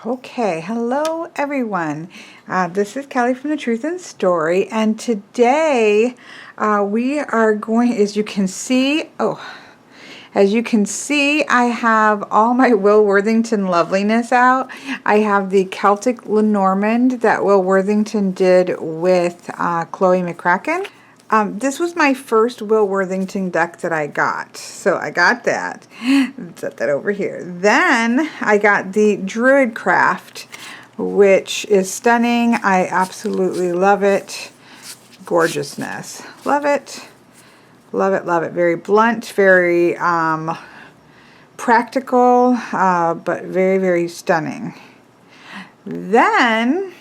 Okay, hello everyone. This is Kelly from The Truth and Story, and today we are going, as you can see, I have all my Will Worthington loveliness out. I have the Celtic Lenormand that Will Worthington did with Chloe McCracken. This was my first Will Worthington deck that I got. So I got that. Set that over here. Then I got the Druid Craft, which is stunning. I absolutely love it. Gorgeousness. Love it. Love it, love it. Very blunt, very practical, but very, very stunning. Then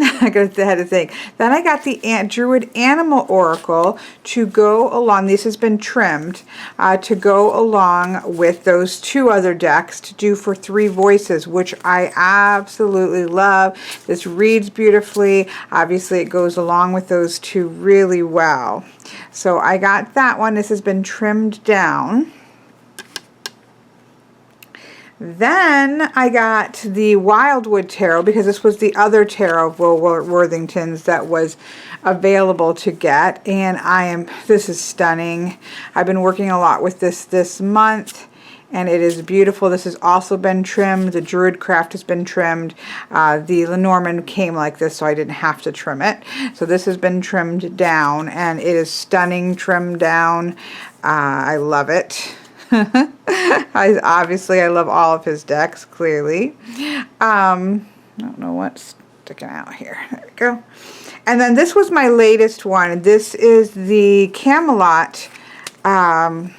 I had to think. Then I got the Druid Animal Oracle to go along. This has been trimmed to go along with those two other decks to do for 3 voices, which I absolutely love. This reads beautifully. Obviously, it goes along with those two really well. So I got that one. This has been trimmed down. Then I got the Wildwood Tarot because this was the other tarot of Will Worthington's that was available to get, and this is stunning. I've been working a lot with this month, and it is beautiful. This has also been trimmed. The Druid Craft has been trimmed. The Lenormand came like this, so I didn't have to trim it. So this has been trimmed down, and it is stunning trimmed down. I love it. Obviously, I love all of his decks, clearly. I don't know what's sticking out here. There we go. And then this was my latest one. This is the Camelot. Sorry,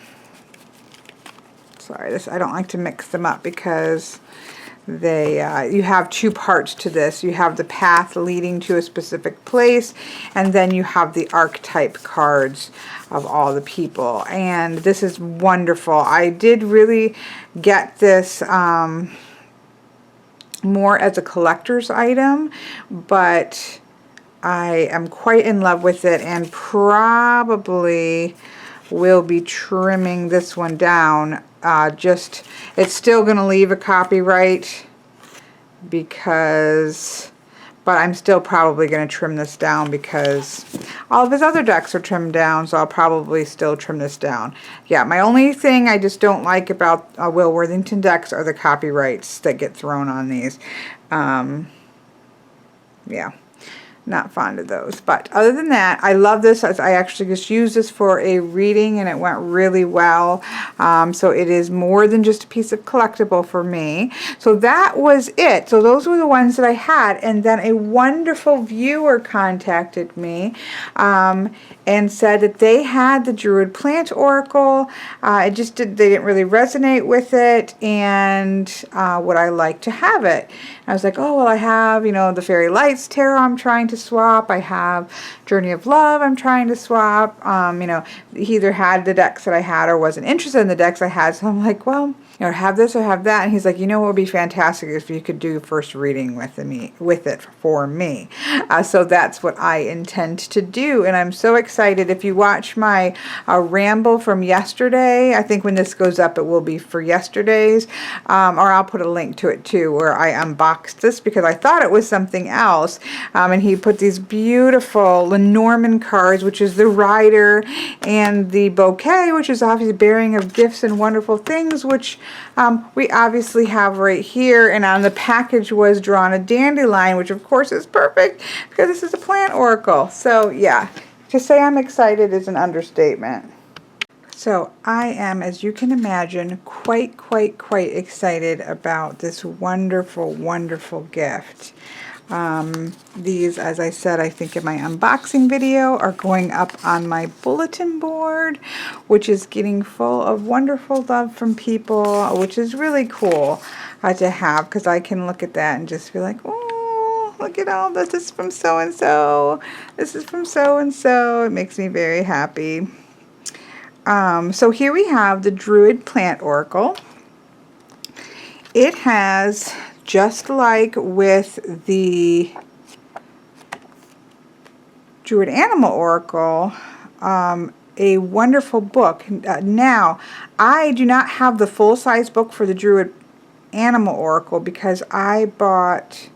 I don't like to mix them up because you have 2 parts to this. You have the path leading to a specific place, and then you have the archetype cards of all the people, and this is wonderful. I did really get this more as a collector's item, but I am quite in love with it and probably will be trimming this one down. It's still going to leave a copyright but I'm still probably going to trim this down because all of his other decks are trimmed down, so I'll probably still trim this down. Yeah, my only thing I just don't like about Will Worthington decks are the copyrights that get thrown on these. Yeah. Not fond of those, but other than that, I love this. I actually just used this for a reading and it went really well. So it is more than just a piece of collectible for me. So that was it. So those were the ones that I had, and then a wonderful viewer contacted me and said that they had the Druid Plant Oracle. They didn't really resonate with it, and would I like to have it? And I was like, oh, well, I have, the Fairy Lights Tarot I'm trying to swap. I have Journey of Love I'm trying to swap. He either had the decks that I had or wasn't interested in the decks I had. So I'm like, well, have this or have that. And he's like, what would be fantastic if you could do first reading with it for me. So that's what I intend to do, and I'm so excited. If you watch my ramble from yesterday, I think when this goes up, it will be for yesterday's, or I'll put a link to it too, where I unboxed this because I thought it was something else. And he put these beautiful Lenormand cards, which is the Rider, and the Bouquet, which is obviously bearing of gifts and wonderful things, which we obviously have right here. And on the package was drawn a dandelion, which of course is perfect because this is a plant oracle. So yeah, to say I'm excited is an understatement. So I am, as you can imagine, quite excited about this wonderful, wonderful gift. These, as I said, I think in my unboxing video, are going up on my bulletin board, which is getting full of wonderful love from people, which is really cool to have, because I can look at that and just be like, oh, look at all this. This is from so-and-so. This is from so-and-so. It makes me very happy. So here we have the Druid Plant Oracle. It has, just like with the Druid Animal Oracle, a wonderful book. Now, I do not have the full-size book for the Druid Animal Oracle because I bought,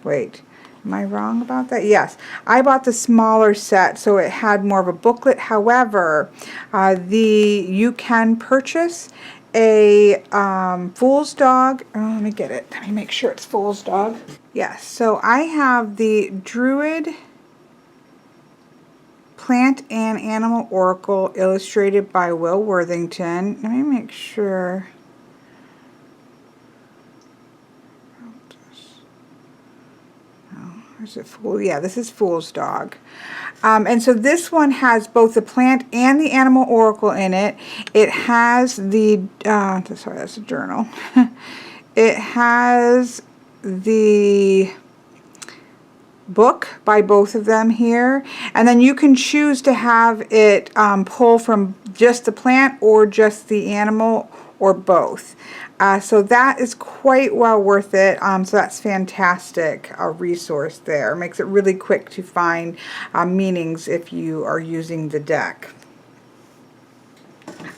wait, am I wrong about that? Yes, I bought the smaller set, so it had more of a booklet. However, you can purchase a Fool's Dog. Oh, let me get it. Let me make sure it's Fool's Dog. Yes, so I have the Druid Plant and Animal Oracle illustrated by Will Worthington. Let me make sure. Is it Fool? Yeah, this is Fool's Dog. And so this one has both the plant and the animal oracle in it. It has the, sorry, that's a journal. It has the book by both of them here. And then you can choose to have it pull from just the plant or just the animal or both. So that is quite well worth it. So that's fantastic resource there. Makes it really quick to find meanings if you are using the deck.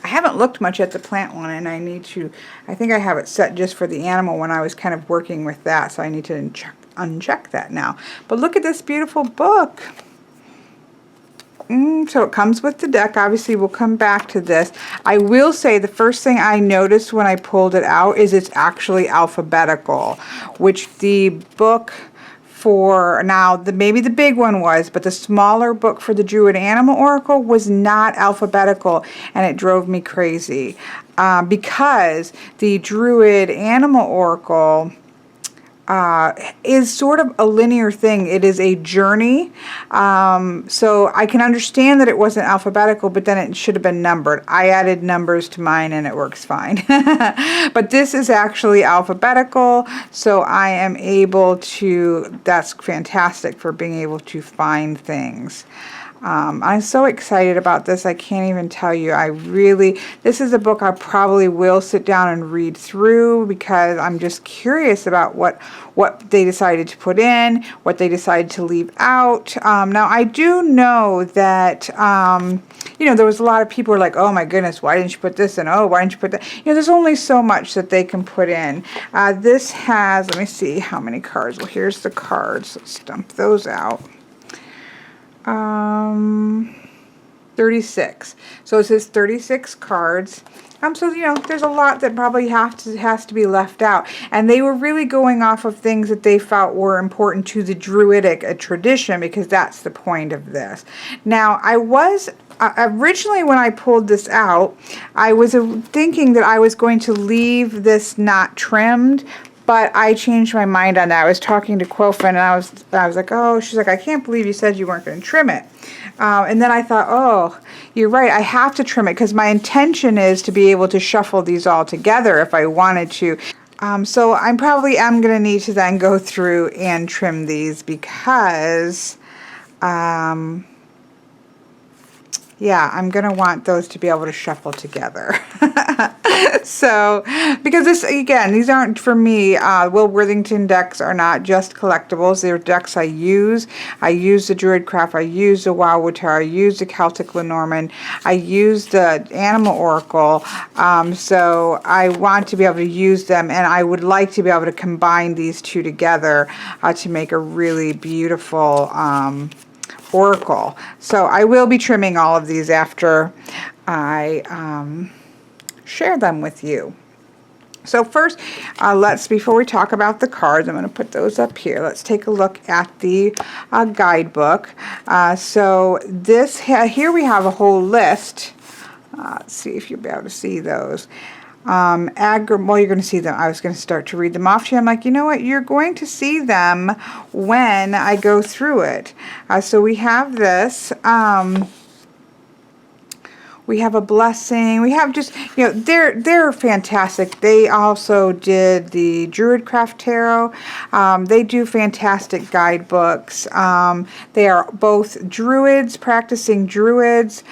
I haven't looked much at the plant one, and I need to, I think I have it set just for the animal when I was kind of working with that, so I need to uncheck that now. But look at this beautiful book. So it comes with the deck. Obviously, we'll come back to this. I will say the first thing I noticed when I pulled it out is it's actually alphabetical, which the book for, now maybe the big one was, but the smaller book for the Druid Animal Oracle was not alphabetical, and it drove me crazy because the Druid Animal Oracle is sort of a linear thing. It is a journey. So I can understand that it wasn't alphabetical, but then it should have been numbered. I added numbers to mine and it works fine. But this is actually alphabetical, so I am able to, that's fantastic for being able to find things. I'm so excited about this. I can't even tell you. This is a book I probably will sit down and read through because I'm just curious about what they decided to put in, what they decided to leave out. Now, I do know that, there was a lot of people who were like, oh my goodness, why didn't you put this in? Oh, why didn't you put that? There's only so much that they can put in. This has, let me see how many cards. Well, here's the cards. Let's dump those out. 36. So it says 36 cards. So there's a lot that probably has to be left out, and they were really going off of things that they felt were important to the Druidic tradition, because that's the point of this. Now, I was originally, when I pulled this out, I was thinking that I was going to leave this not trimmed. But I changed my mind on that. I was talking to Quofin, and I was like, oh, she's like, I can't believe you said you weren't going to trim it. And then I thought, oh, you're right, I have to trim it because my intention is to be able to shuffle these all together if I wanted to. So I probably am going to need to then go through and trim these because, yeah, I'm going to want those to be able to shuffle together. So, because this, again, these aren't for me. Will Worthington decks are not just collectibles. They're decks I use. I use the Druid Craft. I use the Wildwood Tower. I use the Celtic Lenormand. I use the Animal Oracle. So I want to be able to use them, and I would like to be able to combine these two together to make a really beautiful oracle. So I will be trimming all of these after I share them with you. So first, before we talk about the cards, I'm going to put those up here. Let's take a look at the guidebook. So this here we have a whole list. Let's see if you'll be able to see those. Well, you're going to see them. I was going to start to read them off to you. I'm like, you know what? You're going to see them when I go through it. So we have this. We have a blessing. We have just, you know, they're fantastic. They also did the Druid Craft Tarot. They do fantastic guidebooks. They are both druids, practicing druids.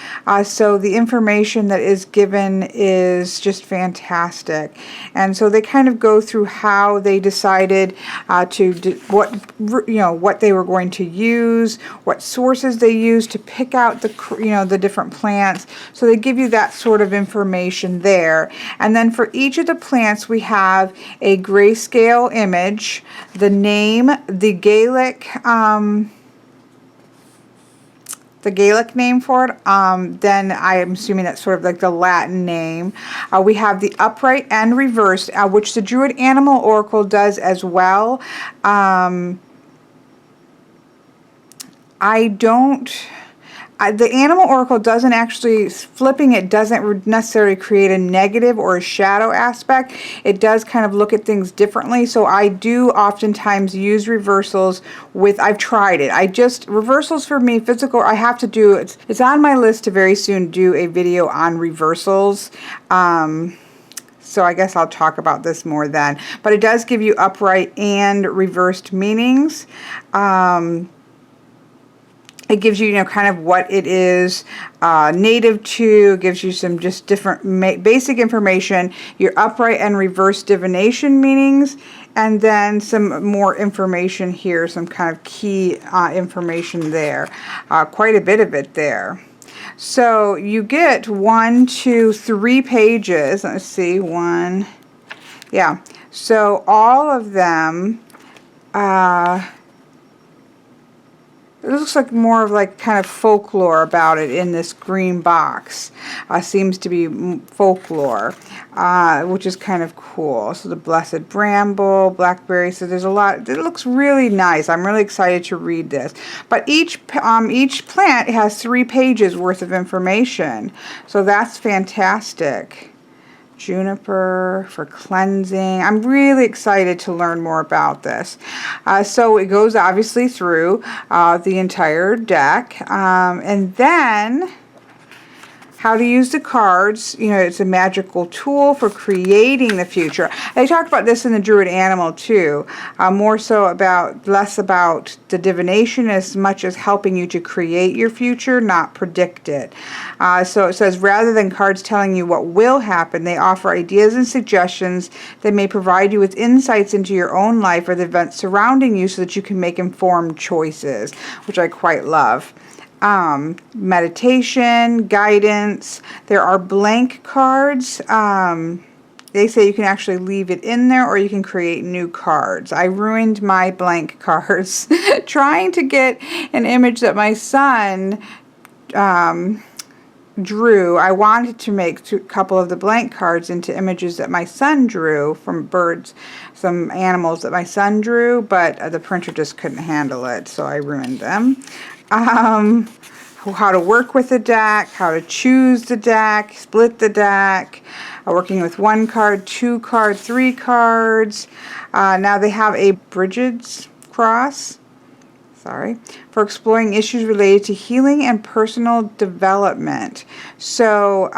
So the information that is given is just fantastic. And so they kind of go through how they decided what they were going to use, what sources they used to pick out the different plants. So they give you that sort of information there. And then for each of the plants, we have a grayscale image, the name, the Gaelic name for it. Then I am assuming that's sort of like the Latin name. We have the upright and reversed, which the Druid Animal Oracle does as well. The Animal Oracle doesn't actually, flipping it doesn't necessarily create a negative or a shadow aspect. It does kind of look at things differently. So I do oftentimes use reversals I've tried it. Reversals for me, physical, I have to do, it's on my list to very soon do a video on reversals. So I guess I'll talk about this more then. But it does give you upright and reversed meanings. It gives you, kind of what it is native to. It gives you some just different basic information, your upright and reverse divination meanings, and then some more information here, some kind of key information there. Quite a bit of it there. So you get 1, 2, 3 pages. Let's see, yeah. So all of them, it looks like more of like kind of folklore about it in this green box. Seems to be folklore, which is kind of cool. So the Blessed Bramble, Blackberry, so there's a lot. It looks really nice. I'm really excited to read this. But each plant has 3 pages worth of information. So that's fantastic. Juniper for cleansing. I'm really excited to learn more about this. So it goes obviously through the entire deck. And then how to use the cards. It's a magical tool for creating the future. I talked about this in the Druid Animal too. More so less about the divination as much as helping you to create your future, not predict it. So it says, rather than cards telling you what will happen, they offer ideas and suggestions that may provide you with insights into your own life or the events surrounding you so that you can make informed choices, which I quite love. Meditation, guidance. There are blank cards. They say you can actually leave it in there or you can create new cards. I ruined my blank cards trying to get an image that my son drew. I wanted to make a couple of the blank cards into images that my son drew from birds, some animals that my son drew, but the printer just couldn't handle it, so I ruined them. How to work with the deck, how to choose the deck, split the deck, working with 1 card, 2 cards, 3 cards. Now they have a Bridget's cross, for exploring issues related to healing and personal development. So,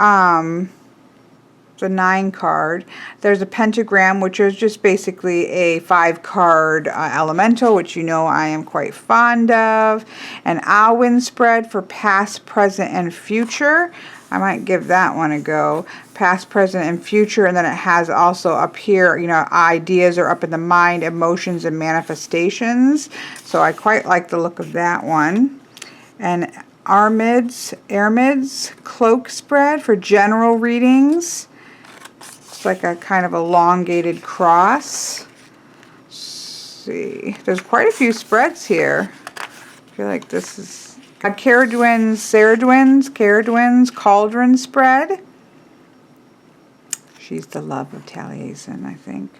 the 9 card. There's a pentagram, which is just basically a 5 card elemental, which I am quite fond of. An Alwyn spread for past, present, and future. I might give that one a go. Past, present, and future. And then it has also up here, ideas are up in the mind, emotions, and manifestations. So I quite like the look of that one. And Armid's cloak spread for general readings. It's like a kind of elongated cross. Let's see. There's quite a few spreads here. I feel like this is Caradwin's Cauldron spread. She's the love of Taliesin, I think.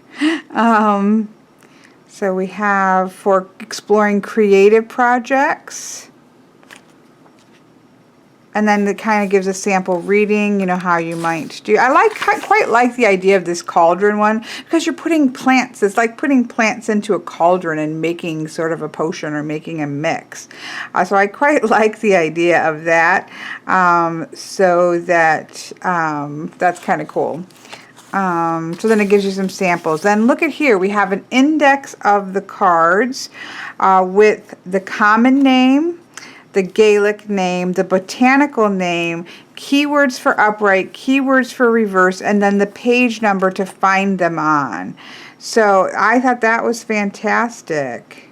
So we have for exploring creative projects. And then it kind of gives a sample reading, you know, how you might do. I quite like the idea of this cauldron one, because you're putting plants. It's like putting plants into a cauldron and making sort of a potion or making a mix. So I quite like the idea of that. So that that's kind of cool. So then it gives you some samples. Then look at here. We have an index of the cards with the common name, the Gaelic name, the botanical name, keywords for upright, keywords for reverse, and then the page number to find them on. So I thought that was fantastic.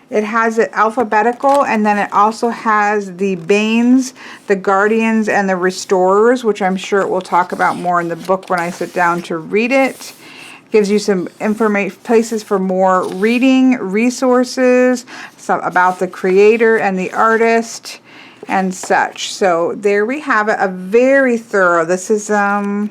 It has it alphabetical, and then it also has the Banes, the Guardians, and the Restorers, which I'm sure it will talk about more in the book when I sit down to read it. Gives you some information, places for more reading, resources, about the creator and the artist, and such. So there we have it, a very thorough. This is about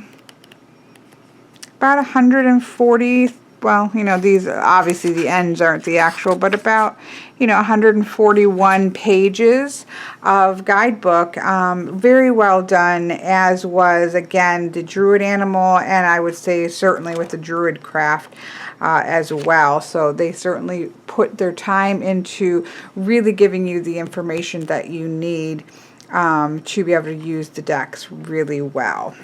140. Well, you know, these, obviously the ends aren't the actual, but about, you know, 141 pages of guidebook. Very well done, as was, again, the Druid animal, and I would say certainly with the Druid craft as well. So they certainly put their time into really giving you the information that you need to be able to use the decks really well.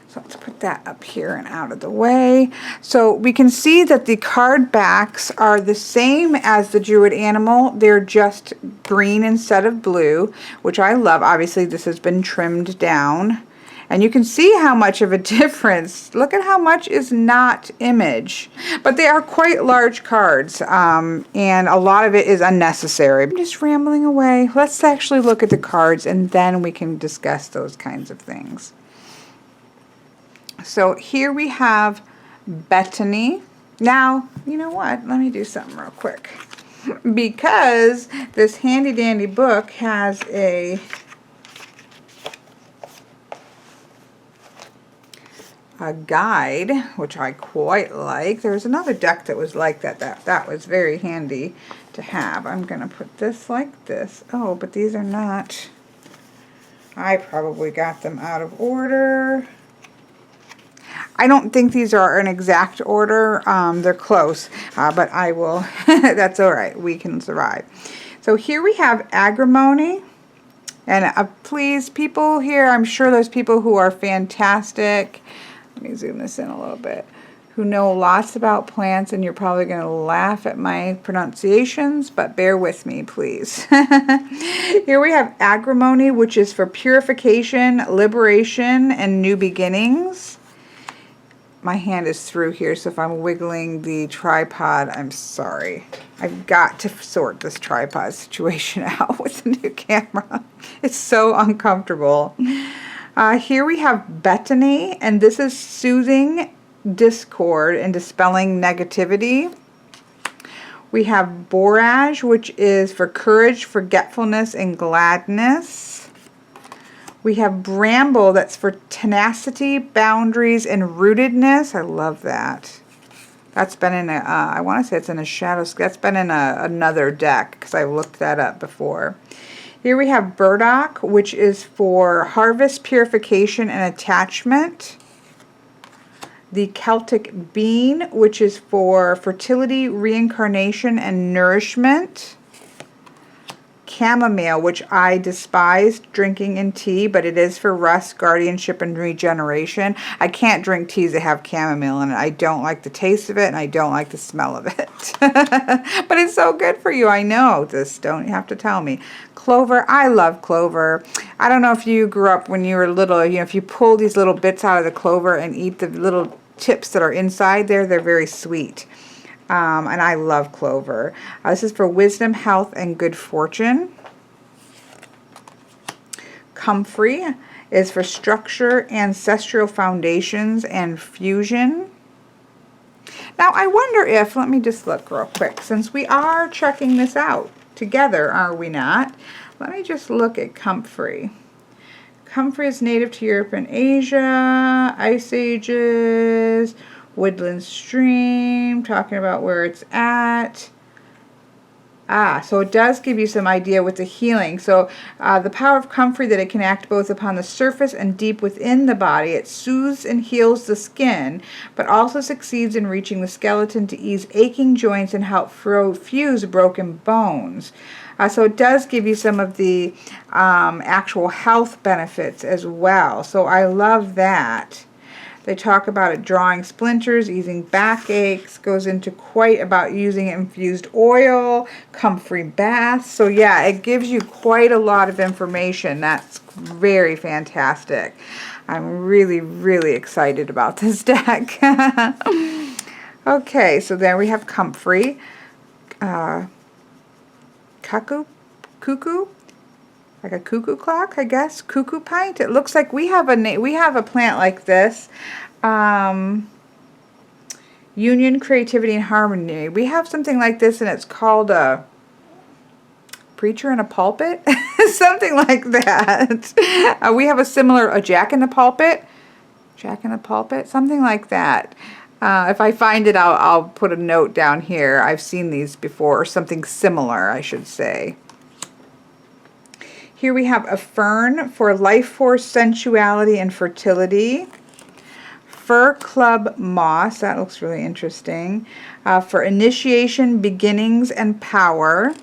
So let's put that up here and out of the way. So we can see that the card backs are the same as the Druid animal. They're just green instead of blue, which I love. Obviously, this has been trimmed down. And you can see how much of a difference. Look at how much is not image. But they are quite large cards, and a lot of it is unnecessary. I'm just rambling away. Let's actually look at the cards, and then we can discuss those kinds of things. So here we have Bethany. Now, you know what? Let me do something real quick. Because this handy dandy book has a guide, which I quite like. There's another deck that was like that. That was very handy to have. I'm going to put this like this. Oh, but these are not. I probably got them out of order. I don't think these are in exact order. They're close, but I will. That's all right. We can survive. So here we have Agrimony. And please, people here, I'm sure there's people who are fantastic. Let me zoom this in a little bit. Who know lots about plants, and you're probably going to laugh at my pronunciations, but bear with me, please. Here we have Agrimony, which is for purification, liberation, and new beginnings. My hand is through here, so if I'm wiggling the tripod, I'm sorry. I've got to sort this tripod situation out with the new camera. It's so uncomfortable. Here we have Bethany, and this is soothing discord and dispelling negativity. We have Borage, which is for courage, forgetfulness, and gladness. We have Bramble, that's for tenacity, boundaries, and rootedness. I love that. That's been in a, I want to say it's in a shadow, that's been in another deck, because I looked that up before. Here we have Burdock, which is for harvest, purification, and attachment. The Celtic Bean, which is for fertility, reincarnation, and nourishment. Chamomile, which I despise drinking in tea, but it is for rest, guardianship, and regeneration. I can't drink teas that have chamomile in it. I don't like the taste of it, and I don't like the smell of it. But it's so good for you. I know this. Don't have to tell me. Clover. I love clover. I don't know if you grew up when you were little. You know, if you pull these little bits out of the clover and eat the little tips that are inside there, they're very sweet. And I love clover. This is for wisdom, health, and good fortune. Comfrey is for structure, ancestral foundations, and fusion. Now, I wonder if, let me just look real quick, since we are checking this out together, are we not? Let me just look at Comfrey. Comfrey is native to Europe and Asia, Ice Ages, Woodland Stream, talking about where it's at. So it does give you some idea with the healing. So the power of comfrey, that it can act both upon the surface and deep within the body. It soothes and heals the skin, but also succeeds in reaching the skeleton to ease aching joints and help fuse broken bones. So it does give you some of the actual health benefits as well. So I love that. They talk about it drawing splinters, easing backaches, goes into quite about using infused oil, comfrey baths. So yeah, it gives you quite a lot of information. That's very fantastic. I'm really, really excited about this deck. Okay, so there we have comfrey. Cuckoo? Like a cuckoo clock, I guess. Cuckoo pint. It looks like we have a plant like this. Union, creativity, and harmony. We have something like this, and it's called a preacher in a pulpit, something like that. We have a jack in the pulpit, something like that. If I find it, I'll put a note down here. I've seen these before, or something similar, I should say. Here we have a fern for life force, sensuality, and fertility. Fir club moss, that looks really interesting. For initiation, beginnings, and power.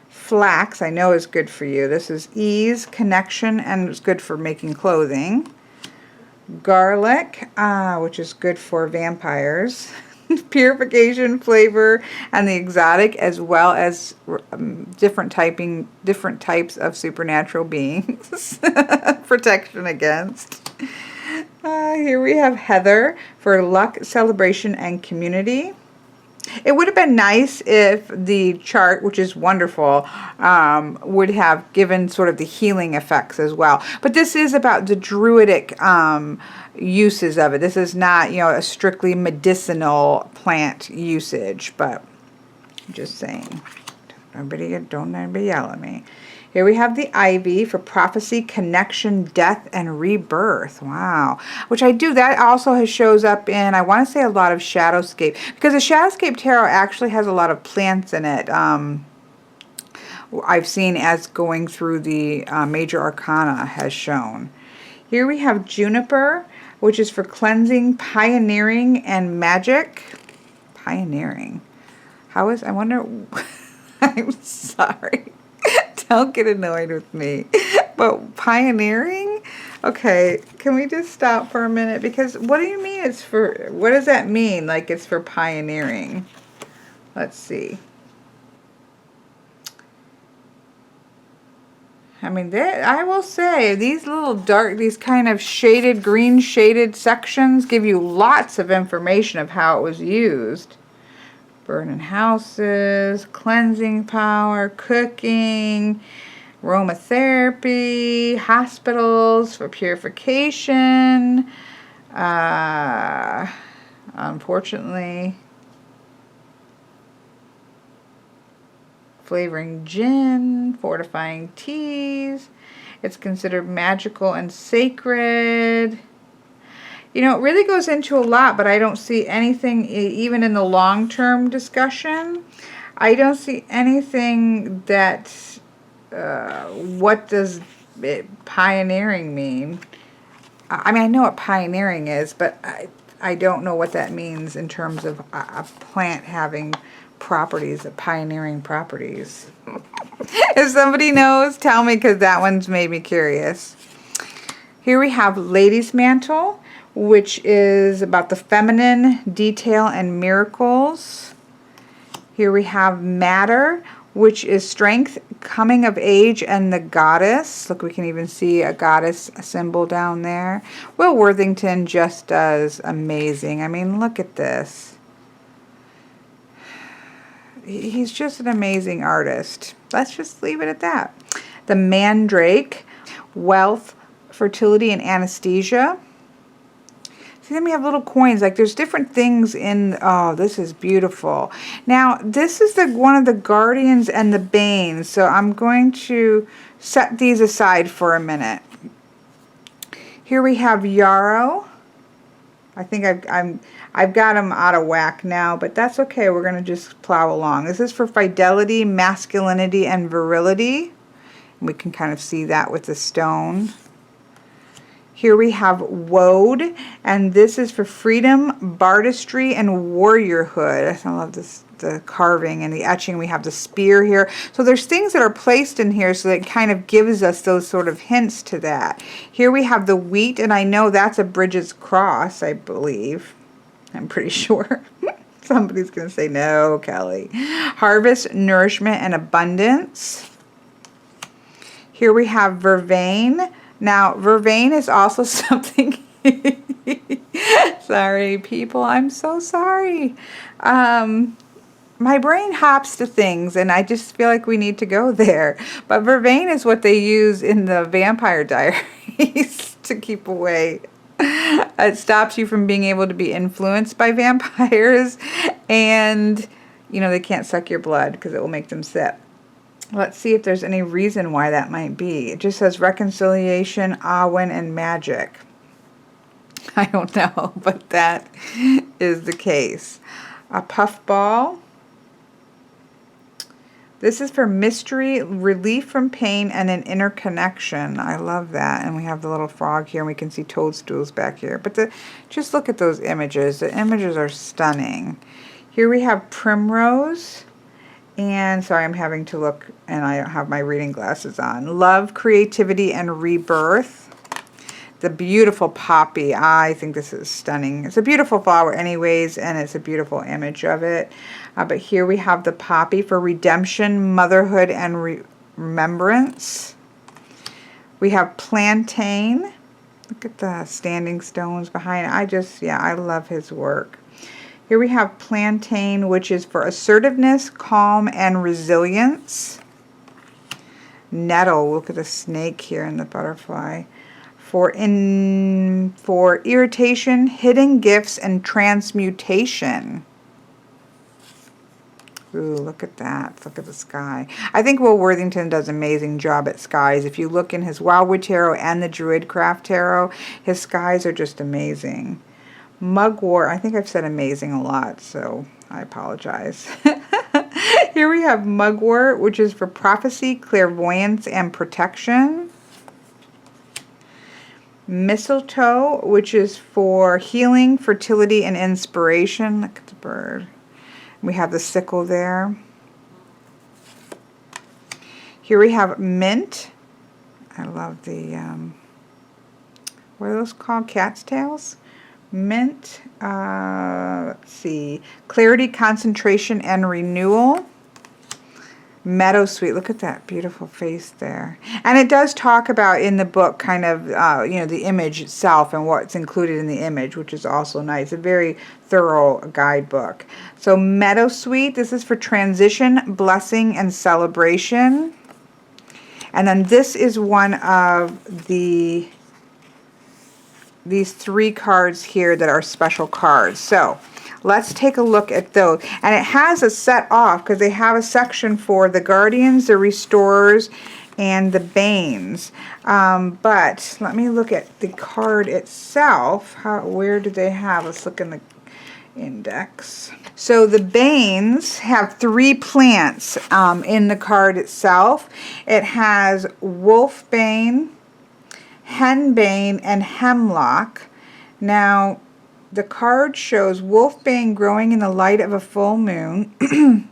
Flax, I know is good for you. This is ease, connection, and it's good for making clothing. Garlic, which is good for vampires. Purification, flavor, and the exotic, as well as different types of supernatural beings. Protection against. Here we have heather for luck, celebration, and community. It would have been nice if the chart, which is wonderful, would have given sort of the healing effects as well. But this is about the druidic uses of it. This is not, a strictly medicinal plant usage, but I'm just saying. Don't anybody yell at me. Here we have the ivy for prophecy, connection, death, and rebirth. Wow. Which I do. That also shows up in, I want to say, a lot of Shadowscape. Because the Shadowscape Tarot actually has a lot of plants in it. I've seen as going through the Major Arcana has shown. Here we have juniper, which is for cleansing, pioneering, and magic. Pioneering. I wonder, I'm sorry. Don't get annoyed with me. But pioneering? Okay, can we just stop for a minute? Because what do you mean it's for, what does that mean? Like it's for pioneering? Let's see. I mean, I will say, these little these kind of shaded, green shaded sections give you lots of information of how it was used. Burning houses, cleansing power, cooking, aromatherapy, hospitals for purification. Unfortunately, flavoring gin, fortifying teas. It's considered magical and sacred. It really goes into a lot, but I don't see anything, even in the long-term discussion, I don't see anything that, what does pioneering mean? I mean, I know what pioneering is, but I don't know what that means in terms of a plant having properties, pioneering properties. If somebody knows, tell me, because that one's made me curious. Here we have Lady's Mantle, which is about the feminine, detail, and miracles. Here we have Matter, which is strength, coming of age, and the goddess. Look, we can even see a goddess symbol down there. Will Worthington just does amazing. I mean, look at this. He's just an amazing artist. Let's just leave it at that. The Mandrake, wealth, fertility, and anesthesia. See, then we have little coins. Like there's different things in. Oh, this is beautiful. Now this is one of the guardians and the banes. So I'm going to set these aside for a minute. Here we have yarrow, I think I've got them out of whack now, but that's okay. We're going to just plow along. This is for fidelity, masculinity, and virility. We can kind of see that with the stone. Here we have woad, and this is for freedom, bardistry, and warriorhood. I love this, the carving and the etching. We have the spear here. So there's things that are placed in here so that it kind of gives us those sort of hints to that. Here we have the wheat, and I know that's a Bridget's cross, I believe. I'm pretty sure. Somebody's going to say, no, Kelly. Harvest, nourishment, and abundance. Here we have vervain. Now, vervain is also something... Sorry, people. I'm so sorry. My brain hops to things, and I just feel like we need to go there. But vervain is what they use in the Vampire Diaries to keep away. It stops you from being able to be influenced by vampires, and, you know, they can't suck your blood because it will make them sick. Let's see if there's any reason why that might be. It just says reconciliation, Awen, and magic. I don't know, but that is the case. A puffball. This is for mystery, relief from pain, and an interconnection. I love that. And we have the little frog here, and we can see toadstools back here. But just look at those images. The images are stunning. Here we have primrose. And sorry, I'm having to look, and I don't have my reading glasses on. Love, creativity, and rebirth. The beautiful poppy. I think this is stunning. It's a beautiful flower anyways, and it's a beautiful image of it. But here we have the poppy for redemption, motherhood, and remembrance. We have plantain. Look at the standing stones behind it. I love his work. Here we have plantain, which is for assertiveness, calm, and resilience. Nettle, look at the snake here and the butterfly. For irritation, hidden gifts, and transmutation. Ooh, look at that. Look at the sky. I think Will Worthington does an amazing job at skies. If you look in his Wildwood Tarot and the Druid Craft Tarot, his skies are just amazing. Mugwort, I think I've said amazing a lot, so I apologize. Here we have mugwort, which is for prophecy, clairvoyance, and protection. Mistletoe, which is for healing, fertility, and inspiration. Look at the bird. We have the sickle there. Here we have mint. I love the, what are those called? Cat's tails? Mint, let's see, clarity, concentration, and renewal. Meadowsweet, look at that beautiful face there. And it does talk about in the book kind of, you know, the image itself and what's included in the image, which is also nice. A very thorough guidebook. So Meadowsweet, this is for transition, blessing, and celebration. And then this is one of these 3 cards here that are special cards. So let's take a look at those. And it has a set off because they have a section for the Guardians, the Restorers, and the Banes. But let me look at the card itself. Where do they have? Let's look in the index. So the Banes have 3 plants in the card itself. It has Wolfbane, Henbane, and Hemlock. Now, the card shows Wolfbane growing in the light of a full moon.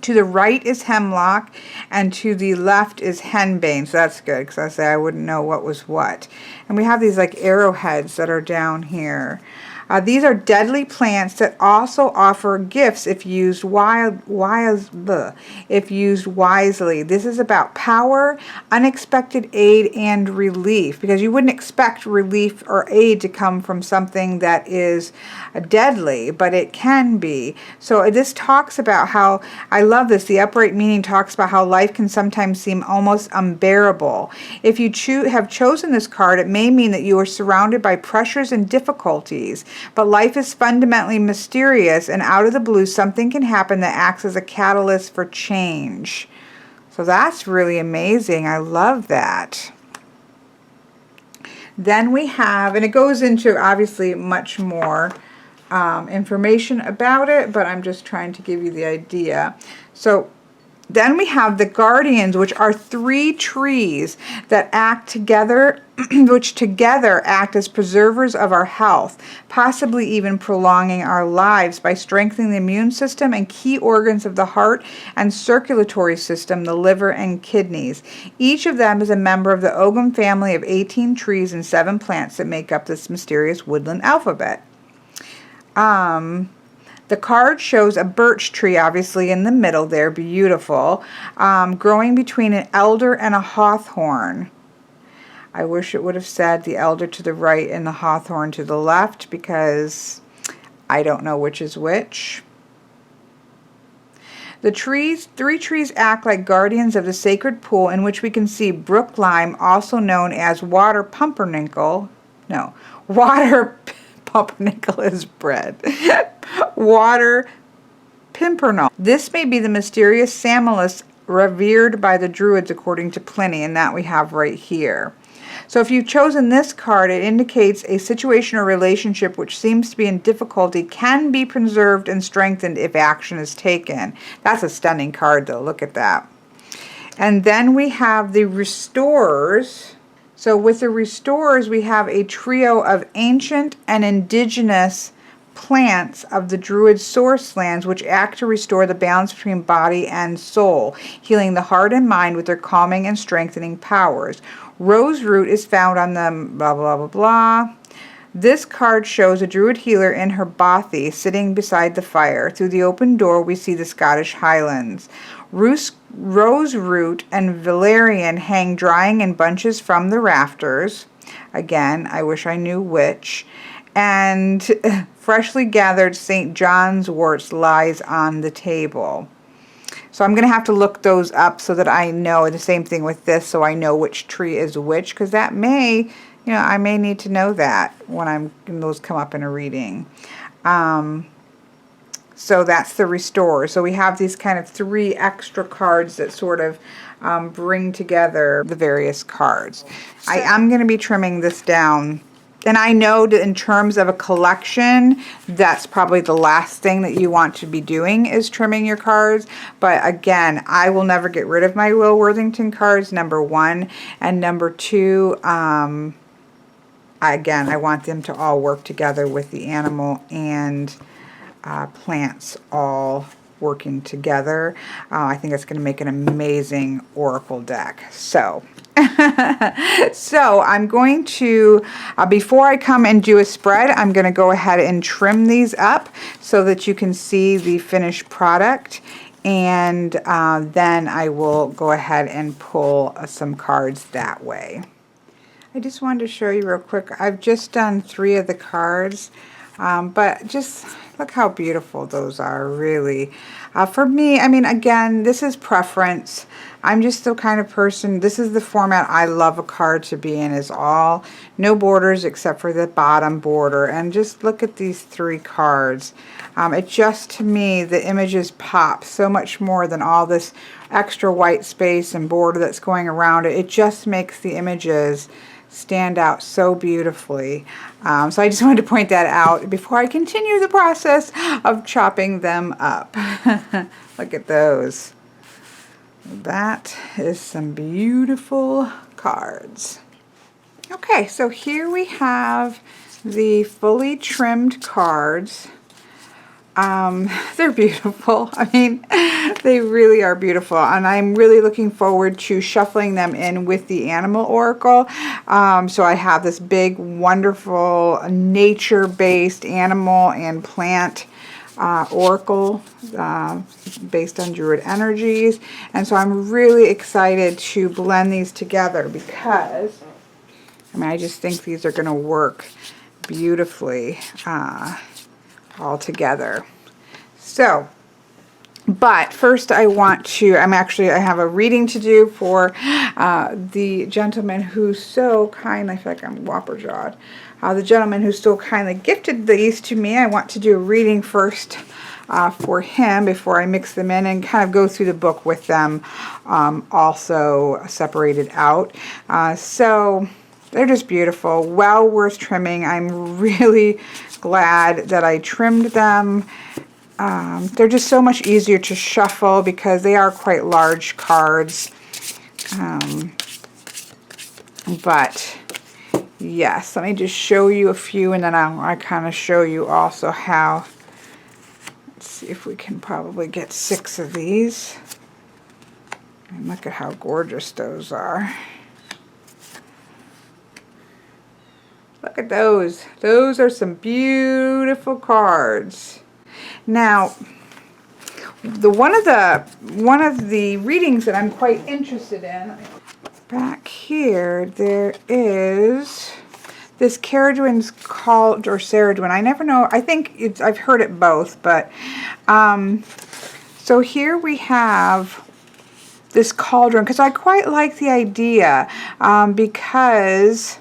To the right is Hemlock, and to the left is Henbane. So that's good, because I say I wouldn't know what was what. And we have these like arrowheads that are down here. These are deadly plants that also offer gifts if used if used wisely. This is about power, unexpected aid, and relief, because you wouldn't expect relief or aid to come from something that is deadly, but it can be. So this talks about how, I love this, the upright meaning talks about how life can sometimes seem almost unbearable. If you have chosen this card, it may mean that you are surrounded by pressures and difficulties. But life is fundamentally mysterious, and out of the blue, something can happen that acts as a catalyst for change. So that's really amazing. I love that. Then we have, and it goes into obviously much more information about it, but I'm just trying to give you the idea. So then we have the guardians, which are 3 trees that act together, which together act as preservers of our health, possibly even prolonging our lives by strengthening the immune system and key organs of the heart and circulatory system, the liver and kidneys. Each of them is a member of the Ogum family of 18 trees and 7 plants that make up this mysterious woodland alphabet. The card shows a birch tree, obviously, in the middle there, beautiful, growing between an elder and a hawthorn. I wish it would have said the elder to the right and the hawthorn to the left, because I don't know which is which. The 3 trees act like guardians of the sacred pool, in which we can see brook lime, also known as water pumpernickel. No, water pumpernickel is bread. Water pimpernel. This may be the mysterious Samolus revered by the Druids according to Pliny, and that we have right here. So if you've chosen this card, it indicates a situation or relationship which seems to be in difficulty can be preserved and strengthened if action is taken. That's a stunning card though, look at that. And then we have the Restorers. So with the Restorers, we have a trio of ancient and indigenous plants of the Druid source lands, which act to restore the balance between body and soul, healing the heart and mind with their calming and strengthening powers. Rose root is found on the blah, blah, blah, blah. This card shows a Druid healer in her bothy sitting beside the fire. Through the open door, we see the Scottish Highlands. Rose root and valerian hang drying in bunches from the rafters. Again, I wish I knew which. And freshly gathered St. John's worts lies on the table. So I'm going to have to look those up so that I know. The same thing with this, so I know which tree is which, because that may, you know, I may need to know that when those come up in a reading. So that's the Restorer. So we have these kind of 3 extra cards that sort of bring together the various cards. I am going to be trimming this down. And I know that in terms of a collection, that's probably the last thing that you want to be doing is trimming your cards. But again, I will never get rid of my Will Worthington cards, number 1. And number 2, again, I want them to all work together with the animal and plants all working together. I think it's going to make an amazing oracle deck. So I'm going to, before I come and do a spread, I'm going to go ahead and trim these up so that you can see the finished product. And then I will go ahead and pull some cards that way. I just wanted to show you real quick. I've just done 3 of the cards, but just look how beautiful those are, really. For me, I mean, again, this is preference. I'm just the kind of person, this is the format I love a card to be in, is all no borders except for the bottom border. And just look at these 3 cards. It just, to me, the images pop so much more than all this extra white space and border that's going around it. It just makes the images stand out so beautifully. So I just wanted to point that out before I continue the process of chopping them up. Look at those. That is some beautiful cards. Okay, so here we have the fully trimmed cards. They're beautiful. I mean, they really are beautiful, and I'm really looking forward to shuffling them in with the Animal Oracle. So I have this big, wonderful, nature-based animal and plant oracle based on Druid energies, and so I'm really excited to blend these together because, I mean, I just think these are going to work beautifully all together. So, but first I want to, I have a reading to do for the gentleman who so kindly, I feel like I'm whopper-jawed, the gentleman who so kindly gifted these to me. I want to do a reading first for him before I mix them in and kind of go through the book with them also separated out. So They're just beautiful, well worth trimming. I'm really glad that I trimmed them. They're just so much easier to shuffle because they are quite large cards. But yes, let me just show you a few, and then I'll kind of show you also how. Let's see if we can probably get 6 of these. And look at how gorgeous those are. Look at those. Those are some beautiful cards. Now, one of the readings that I'm quite interested in, back here, there is this Ceridwen's called, or Ceridwen. I never know. I think I've heard it both, but so here we have this cauldron, because I quite like the idea, because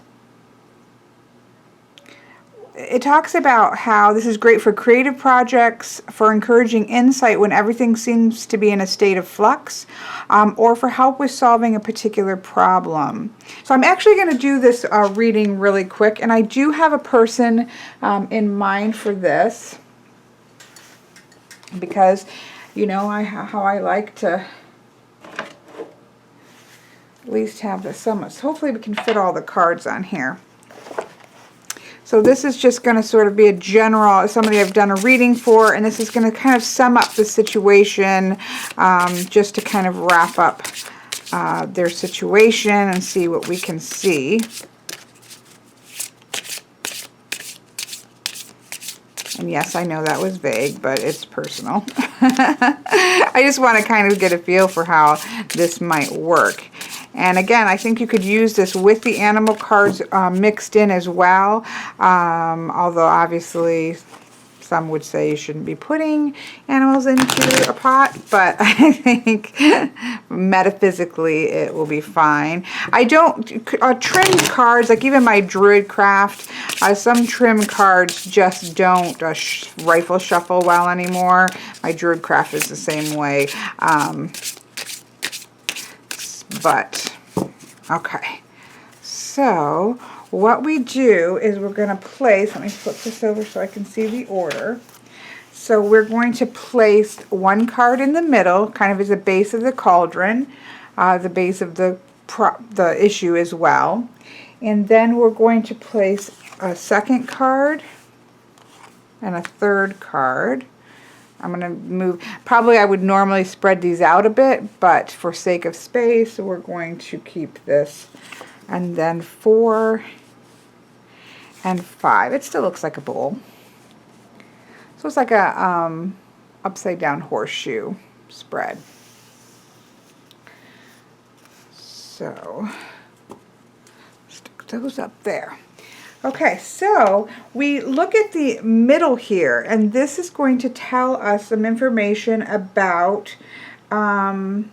it talks about how this is great for creative projects, for encouraging insight when everything seems to be in a state of flux, or for help with solving a particular problem. So I'm actually going to do this reading really quick, and I do have a person in mind for this, because you know how I like to at least have the summits. Hopefully we can fit all the cards on here. So this is just going to sort of be a general, somebody I've done a reading for, and this is going to kind of sum up the situation, just to kind of wrap up their situation and see what we can see. And yes, I know that was vague, but it's personal. I just want to kind of get a feel for how this might work. And again, I think you could use this with the animal cards mixed in as well. Although obviously some would say you shouldn't be putting animals into a pot, but I think metaphysically it will be fine. I don't trim cards, like even my Druid craft, some trim cards just don't rifle shuffle well anymore. My Druid craft is the same way. But okay, so what we do is we're going to place, let me flip this over so I can see the order. So we're going to place one card in the middle, kind of as the base of the cauldron, the base of the issue as well. And then we're going to place a second card and a third card. I'm going to move, probably I would normally spread these out a bit, but for sake of space, we're going to keep this. And then 4 and 5. It still looks like a bowl. So it's like a upside down horseshoe spread. So stick those up there. Okay, so we look at the middle here, and this is going to tell us some information about, so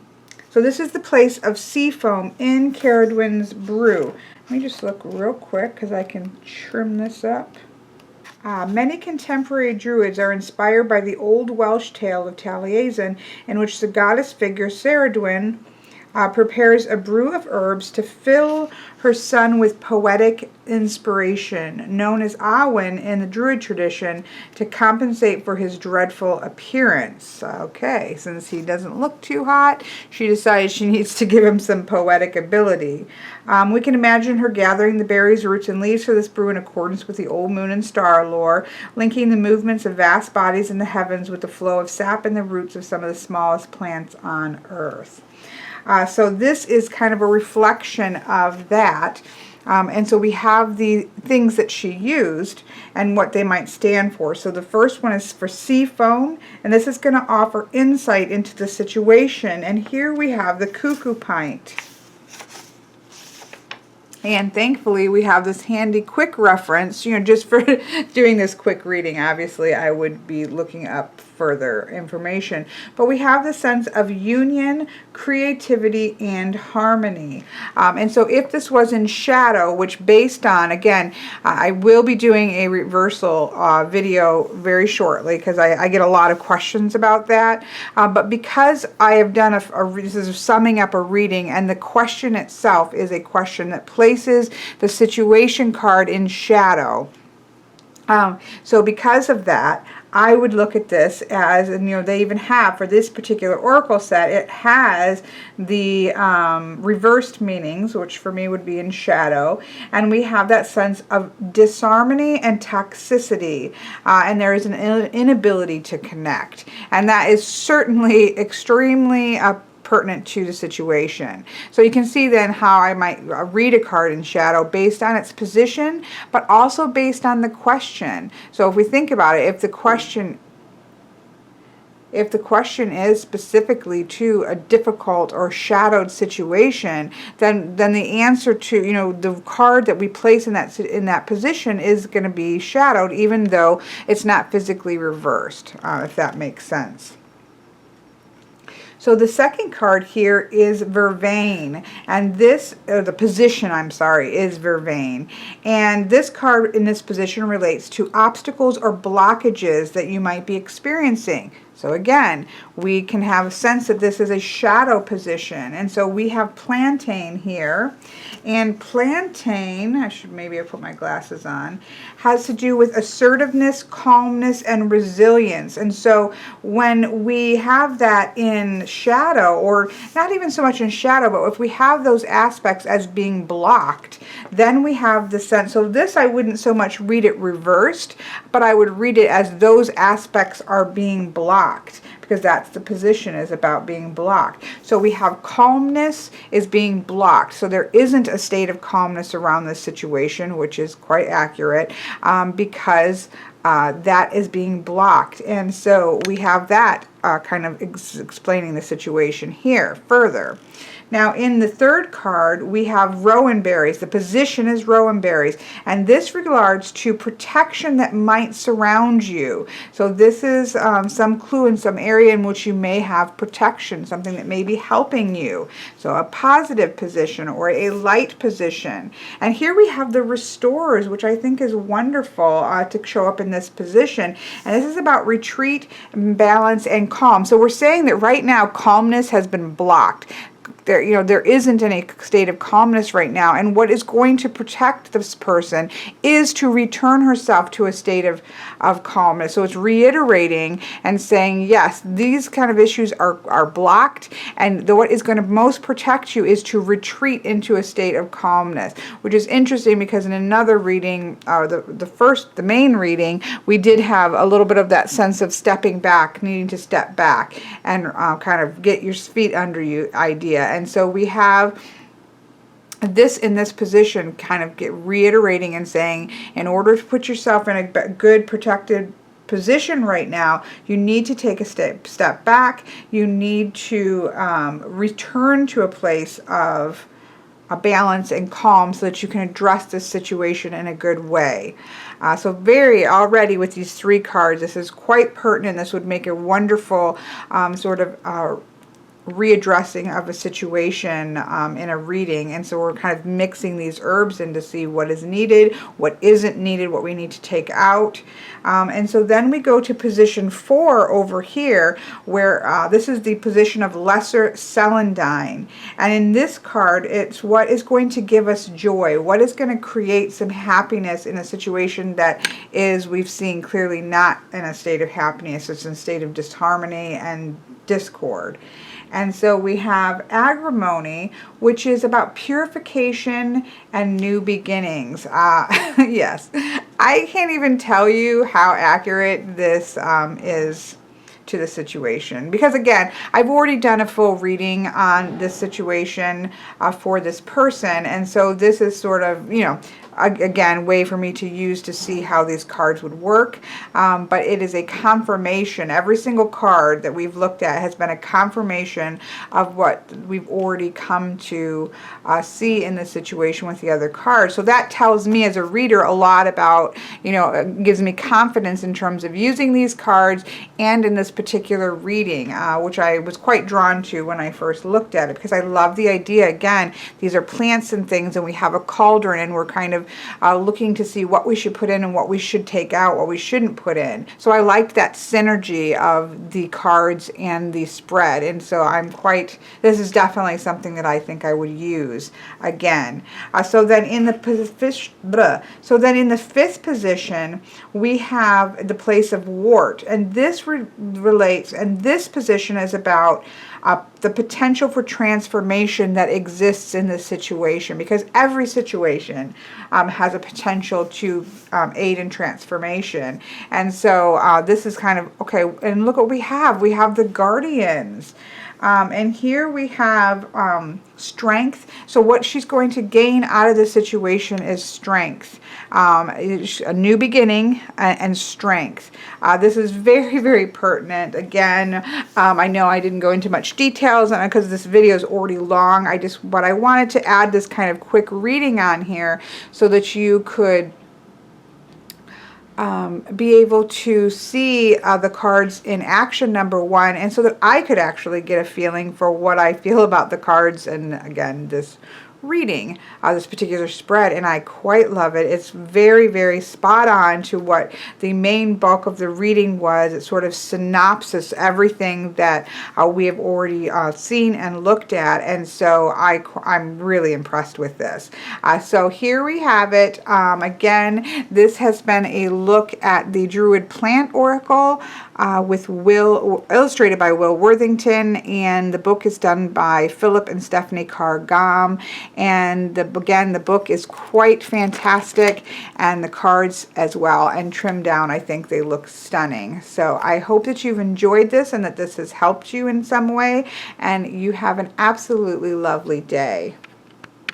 this is the place of sea foam in Ceridwen's brew. Let me just look real quick because I can trim this up. Many contemporary Druids are inspired by the old Welsh tale of Taliesin, in which the goddess figure Ceridwen prepares a brew of herbs to fill her son with poetic inspiration, known as Awen in the Druid tradition, to compensate for his dreadful appearance. Okay, since he doesn't look too hot, she decides she needs to give him some poetic ability. We can imagine her gathering the berries, roots, and leaves for this brew in accordance with the old moon and star lore, linking the movements of vast bodies in the heavens with the flow of sap and the roots of some of the smallest plants on earth. So this is kind of a reflection of that. And so we have the things that she used and what they might stand for. So the first one is for sea foam, and this is going to offer insight into the situation. And here we have the cuckoo pint. And thankfully we have this handy quick reference, you know, just for doing this quick reading. Obviously I would be looking up further information. But we have the sense of union, creativity, and harmony. And so if this was in shadow, which based on, again, I will be doing a reversal video very shortly, because I get a lot of questions about that. But because I have done this is summing up a reading, and the question itself is a question that places the situation card in shadow. So because of that, I would look at this as, and they even have, for this particular oracle set, it has the reversed meanings, which for me would be in shadow, and we have that sense of disharmony and toxicity, and there is an inability to connect, and that is certainly extremely pertinent to the situation. So you can see then how I might read a card in shadow based on its position, but also based on the question. So if we think about it, if the question is specifically to a difficult or shadowed situation, then the answer to, the card that we place in that position is going to be shadowed, even though it's not physically reversed, if that makes sense. So the second card here is Vervain, and this, the position, I'm sorry, is Vervain. And this card in this position relates to obstacles or blockages that you might be experiencing. So again, we can have a sense that this is a shadow position. And so we have plantain here. And plantain, maybe I put my glasses on, has to do with assertiveness, calmness, and resilience. And so when we have that in shadow, or not even so much in shadow, but if we have those aspects as being blocked, then we have the sense. So this, I wouldn't so much read it reversed, but I would read it as those aspects are being blocked, because that's the position, is about being blocked. So we have calmness is being blocked. So there isn't a state of calmness around this situation, which is quite accurate, because that is being blocked. And so we have that kind of explaining the situation here further. Now in the third card, we have rowan berries. The position is rowan berries, and this regards to protection that might surround you. So this is some clue in some area in which you may have protection, something that may be helping you. So a positive position or a light position. And here we have the restorers, which I think is wonderful to show up in this position. And this is about retreat, balance, and calm. So we're saying that right now calmness has been blocked. There isn't any state of calmness right now, and what is going to protect this person is to return herself to a state of calmness. So it's reiterating and saying, yes, these kind of issues are blocked, and what is going to most protect you is to retreat into a state of calmness, which is interesting because in another reading, the main reading, we did have a little bit of that sense of stepping back, needing to step back and kind of get your feet under you idea. And so we have this in this position kind of reiterating and saying, in order to put yourself in a good protected position right now, you need to take a step back. You need to return to a place of a balance and calm so that you can address this situation in a good way. So already with these three cards, this is quite pertinent. This would make a wonderful sort of readdressing of a situation in a reading. And so we're kind of mixing these herbs in to see what is needed, what isn't needed, what we need to take out. And so then we go to position 4 over here, where this is the position of lesser celandine. And in this card, it's what is going to give us joy, what is going to create some happiness in a situation that is, we've seen clearly, not in a state of happiness. It's in a state of disharmony and discord. And so we have agrimony, which is about purification and new beginnings. Yes, I can't even tell you how accurate this is to the situation, because again, I've already done a full reading on this situation for this person, and so this is sort of, again, way for me to use to see how these cards would work. But it is a confirmation. Every single card that we've looked at has been a confirmation of what we've already come to see in the situation with the other cards. So that tells me as a reader a lot about, it gives me confidence in terms of using these cards and in this particular reading, which I was quite drawn to when I first looked at it, because I love the idea. Again, these are plants and things, and we have a cauldron, and we're kind of looking to see what we should put in and what we should take out, what we shouldn't put in. So I liked that synergy of the cards and the spread, and so this is definitely something that I think I would use again. So then in the fifth position, we have the place of wart, and this relates, and this position is about the potential for transformation that exists in this situation, because every situation has a potential to aid in transformation. And so this is kind of, okay, and look what we have. We have the Guardians. And here we have strength. So what she's going to gain out of this situation is strength, a new beginning, and strength. This is very, very pertinent. Again, I know I didn't go into much details because this video is already long. But I wanted to add this kind of quick reading on here so that you could be able to see the cards in action, number one, and so that I could actually get a feeling for what I feel about the cards, and again, this reading, this particular spread, and I quite love it. It's very, very spot on to what the main bulk of the reading was. It sort of synopsis everything that we have already seen and looked at, and so I'm really impressed with this. So here we have it. Again, this has been a look at the Druid Plant Oracle with illustrated by Will Worthington, and the book is done by Philip and Stephanie Carr-Gom. And again, the book is quite fantastic, and the cards as well, and trimmed down. I think they look stunning. So I hope that you've enjoyed this and that this has helped you in some way, and you have an absolutely lovely day.